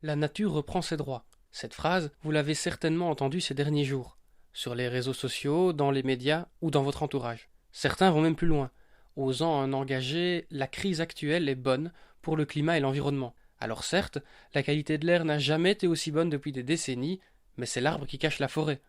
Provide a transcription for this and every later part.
La nature reprend ses droits. Cette phrase, vous l'avez certainement entendue ces derniers jours, sur les réseaux sociaux, dans les médias ou dans votre entourage. Certains vont même plus loin, osant en engager la crise actuelle est bonne pour le climat et l'environnement. Alors certes, la qualité de l'air n'a jamais été aussi bonne depuis des décennies, mais c'est l'arbre qui cache la forêt.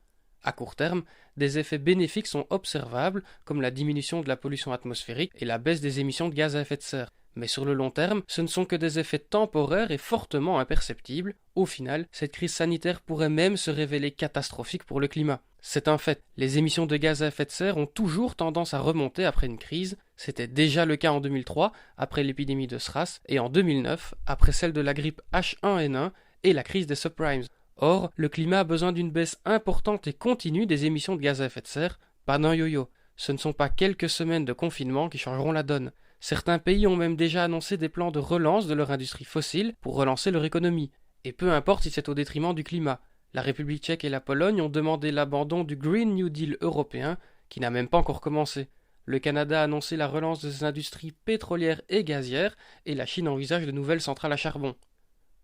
À court terme, des effets bénéfiques sont observables, comme la diminution de la pollution atmosphérique et la baisse des émissions de gaz à effet de serre. Mais sur le long terme, ce ne sont que des effets temporaires et fortement imperceptibles. Au final, cette crise sanitaire pourrait même se révéler catastrophique pour le climat. C'est un fait, les émissions de gaz à effet de serre ont toujours tendance à remonter après une crise. C'était déjà le cas en 2003, après l'épidémie de SRAS, et en 2009, après celle de la grippe H1N1 et la crise des subprimes. Or, le climat a besoin d'une baisse importante et continue des émissions de gaz à effet de serre, pas d'un yo-yo. Ce ne sont pas quelques semaines de confinement qui changeront la donne. Certains pays ont même déjà annoncé des plans de relance de leur industrie fossile pour relancer leur économie. Et peu importe si c'est au détriment du climat. La République tchèque et la Pologne ont demandé l'abandon du Green New Deal européen, qui n'a même pas encore commencé. Le Canada a annoncé la relance de ses industries pétrolières et gazières, et la Chine envisage de nouvelles centrales à charbon.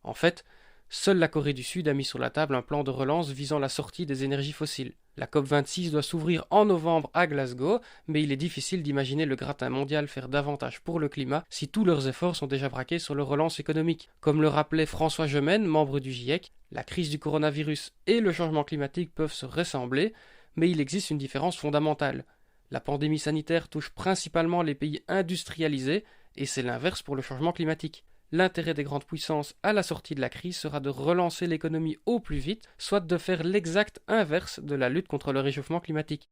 En fait, seule la Corée du Sud a mis sur la table un plan de relance visant la sortie des énergies fossiles. La COP26 doit s'ouvrir en novembre à Glasgow, mais il est difficile d'imaginer le gratin mondial faire davantage pour le climat si tous leurs efforts sont déjà braqués sur leur relance économique. Comme le rappelait François Gemène, membre du GIEC, la crise du coronavirus et le changement climatique peuvent se ressembler, mais il existe une différence fondamentale. La pandémie sanitaire touche principalement les pays industrialisés, et c'est l'inverse pour le changement climatique. L'intérêt des grandes puissances à la sortie de la crise sera de relancer l'économie au plus vite, soit de faire l'exact inverse de la lutte contre le réchauffement climatique.